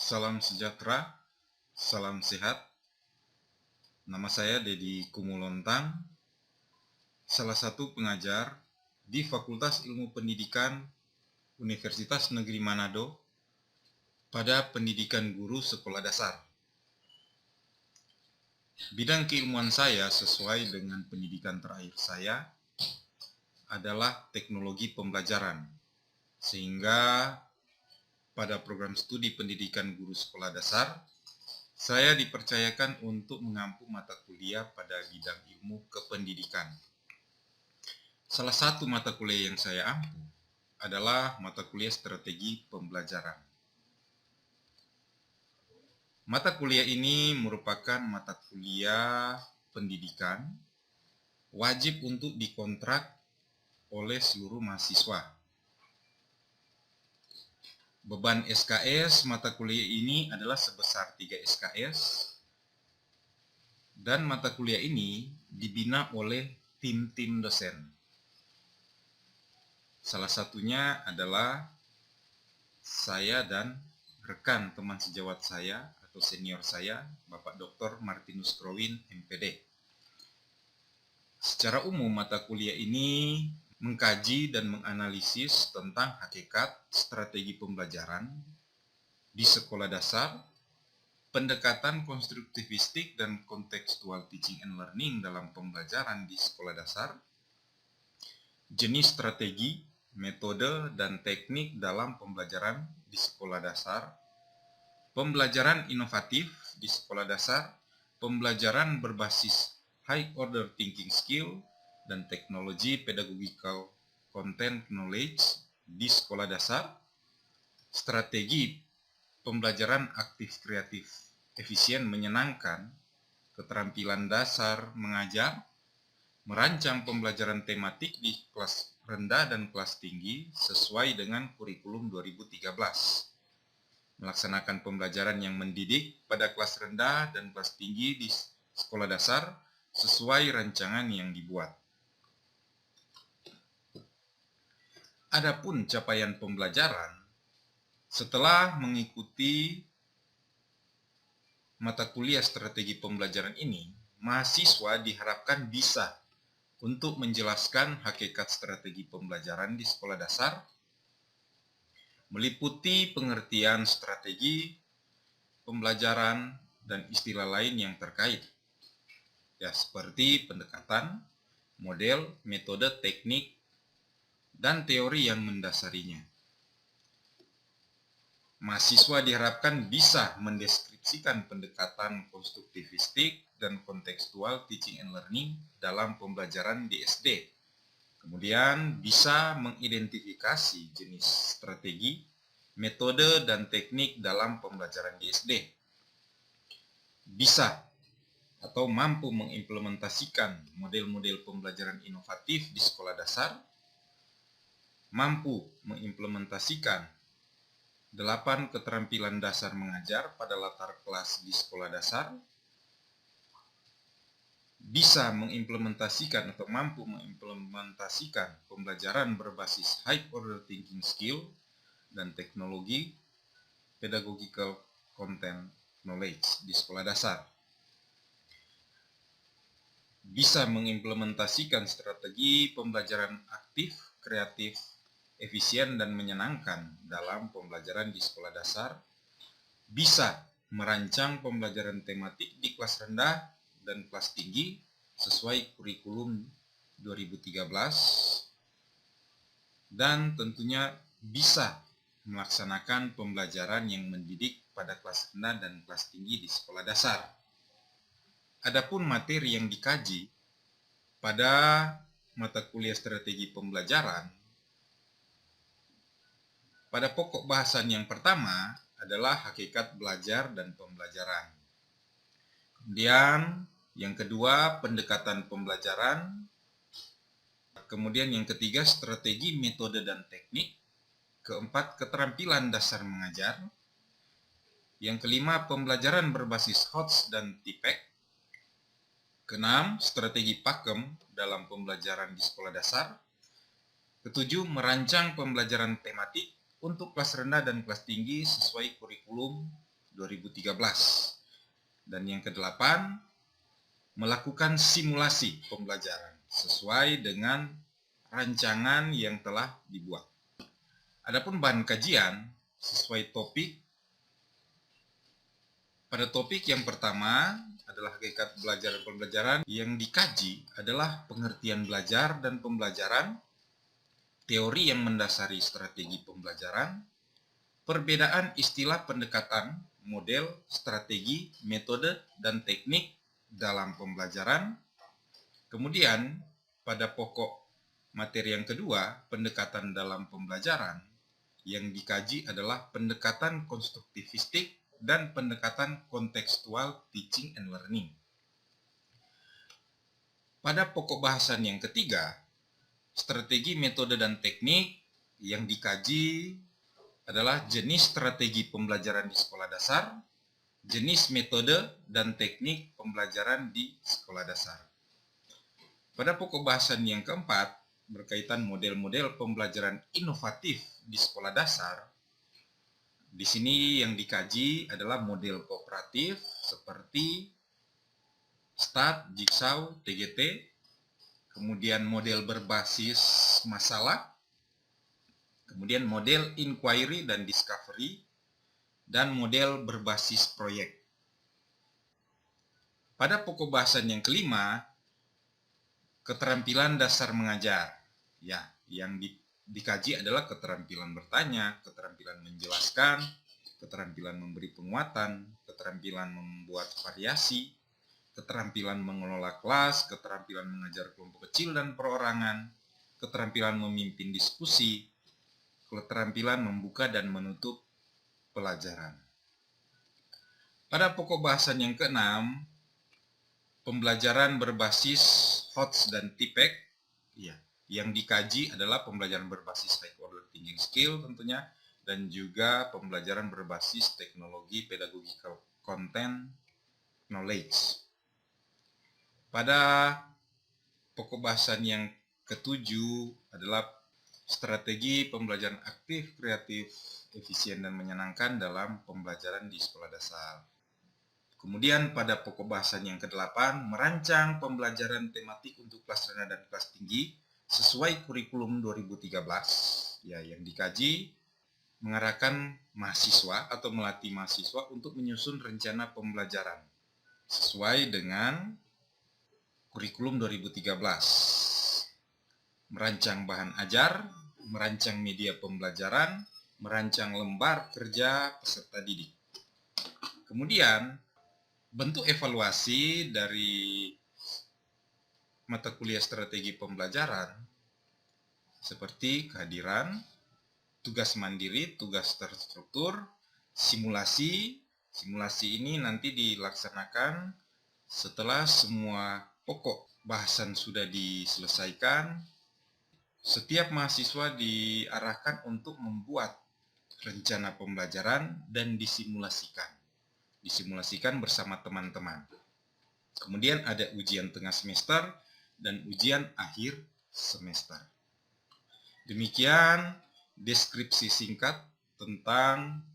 Salam sejahtera, salam sehat. Nama saya Dedi Kumulontang, salah satu pengajar di Fakultas Ilmu Pendidikan Universitas Negeri Manado pada pendidikan guru sekolah dasar. Bidang keilmuan saya sesuai dengan pendidikan terakhir saya adalah teknologi pembelajaran, sehingga pada program studi pendidikan guru sekolah dasar, saya dipercayakan untuk mengampu mata kuliah pada bidang ilmu kependidikan. Salah satu mata kuliah yang saya ampu adalah mata kuliah strategi pembelajaran. Mata kuliah ini merupakan mata kuliah pendidikan wajib untuk dikontrak oleh seluruh mahasiswa. Beban SKS mata kuliah ini adalah sebesar 3 SKS dan mata kuliah ini dibina oleh tim-tim dosen. Salah satunya adalah saya dan rekan teman sejawat saya atau senior saya, Bapak Dr. Martinus Krowin, MPD. Secara umum mata kuliah ini mengkaji dan menganalisis tentang hakikat strategi pembelajaran di sekolah dasar, pendekatan konstruktivistik dan kontekstual teaching and learning dalam pembelajaran di sekolah dasar, jenis strategi, metode, dan teknik dalam pembelajaran di sekolah dasar, pembelajaran inovatif di sekolah dasar, pembelajaran berbasis high order thinking skill, dan teknologi pedagogical content knowledge di sekolah dasar, strategi pembelajaran aktif kreatif efisien menyenangkan, keterampilan dasar mengajar, merancang pembelajaran tematik di kelas rendah dan kelas tinggi sesuai dengan kurikulum 2013, melaksanakan pembelajaran yang mendidik pada kelas rendah dan kelas tinggi di sekolah dasar sesuai rancangan yang dibuat. Adapun capaian pembelajaran, setelah mengikuti mata kuliah strategi pembelajaran ini, mahasiswa diharapkan bisa untuk menjelaskan hakikat strategi pembelajaran di sekolah dasar, meliputi pengertian strategi pembelajaran dan istilah lain yang terkait, ya seperti pendekatan, model, metode, teknik, dan teori yang mendasarinya. Mahasiswa diharapkan bisa mendeskripsikan pendekatan konstruktivistik dan kontekstual teaching and learning dalam pembelajaran di SD. Kemudian bisa mengidentifikasi jenis strategi, metode, dan teknik dalam pembelajaran di SD. Bisa atau mampu mengimplementasikan model-model pembelajaran inovatif di sekolah dasar, mampu mengimplementasikan 8 keterampilan dasar mengajar pada latar kelas di sekolah dasar, bisa mengimplementasikan atau mampu mengimplementasikan pembelajaran berbasis high order thinking skill dan teknologi pedagogical content knowledge di sekolah dasar, bisa mengimplementasikan strategi pembelajaran aktif, kreatif, efisien, dan menyenangkan dalam pembelajaran di sekolah dasar, bisa merancang pembelajaran tematik di kelas rendah dan kelas tinggi sesuai kurikulum 2013, dan tentunya bisa melaksanakan pembelajaran yang mendidik pada kelas rendah dan kelas tinggi di sekolah dasar. Adapun materi yang dikaji pada mata kuliah strategi pembelajaran, pada pokok bahasan yang pertama adalah hakikat belajar dan pembelajaran. Kemudian yang kedua pendekatan pembelajaran. Kemudian yang ketiga strategi, metode, dan teknik. Keempat keterampilan dasar mengajar. Yang kelima pembelajaran berbasis HOTS dan TIPEK. Keenam strategi pakem dalam pembelajaran di sekolah dasar. Ketujuh merancang pembelajaran tematik untuk kelas rendah dan kelas tinggi sesuai kurikulum 2013. Dan yang kedelapan, melakukan simulasi pembelajaran sesuai dengan rancangan yang telah dibuat. Adapun bahan kajian sesuai topik. Pada topik yang pertama adalah hakikat belajar dan pembelajaran. Yang dikaji adalah pengertian belajar dan pembelajaran, teori yang mendasari strategi pembelajaran, perbedaan istilah pendekatan, model, strategi, metode, dan teknik dalam pembelajaran. Kemudian, pada pokok materi yang kedua, pendekatan dalam pembelajaran, yang dikaji adalah pendekatan konstruktivistik dan pendekatan kontekstual teaching and learning. Pada pokok bahasan yang ketiga, strategi, metode, dan teknik, yang dikaji adalah jenis strategi pembelajaran di sekolah dasar, jenis metode dan teknik pembelajaran di sekolah dasar. Pada pokok bahasan yang keempat, berkaitan model-model pembelajaran inovatif di sekolah dasar. Di sini yang dikaji adalah model kooperatif seperti STAT, Jigsaw, TGT, kemudian model berbasis masalah, kemudian model inquiry dan discovery, dan model berbasis proyek. Pada pokok bahasan yang kelima, keterampilan dasar mengajar. Ya, yang dikaji adalah keterampilan bertanya, keterampilan menjelaskan, keterampilan memberi penguatan, keterampilan membuat variasi, keterampilan mengelola kelas, keterampilan mengajar kelompok kecil dan perorangan, keterampilan memimpin diskusi, keterampilan membuka dan menutup pelajaran. Pada pokok bahasan yang keenam, pembelajaran berbasis HOTS dan TIPEC, ya, yang dikaji adalah pembelajaran berbasis high order thinking skill tentunya, dan juga pembelajaran berbasis teknologi pedagogical content knowledge. Pada pokok bahasan yang ketujuh adalah strategi pembelajaran aktif, kreatif, efisien, dan menyenangkan dalam pembelajaran di sekolah dasar. Kemudian pada pokok bahasan yang ke-8, merancang pembelajaran tematik untuk kelas rendah dan kelas tinggi sesuai kurikulum 2013. Ya, yang dikaji mengarahkan mahasiswa atau melatih mahasiswa untuk menyusun rencana pembelajaran sesuai dengan kurikulum 2013. Merancang bahan ajar, merancang media pembelajaran, merancang lembar kerja peserta didik. Kemudian, bentuk evaluasi dari mata kuliah strategi pembelajaran seperti kehadiran, tugas mandiri, tugas terstruktur, simulasi. Simulasi ini nanti dilaksanakan setelah semua pokok bahasan sudah diselesaikan. Setiap mahasiswa diarahkan untuk membuat rencana pembelajaran dan disimulasikan. Disimulasikan bersama teman-teman. Kemudian ada ujian tengah semester dan ujian akhir semester. Demikian deskripsi singkat tentang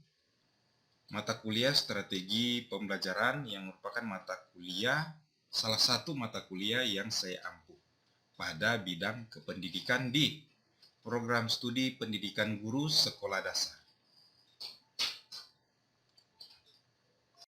mata kuliah strategi pembelajaran yang merupakan mata kuliah, salah satu mata kuliah yang saya ampuh pada bidang kependidikan di program studi pendidikan guru sekolah dasar.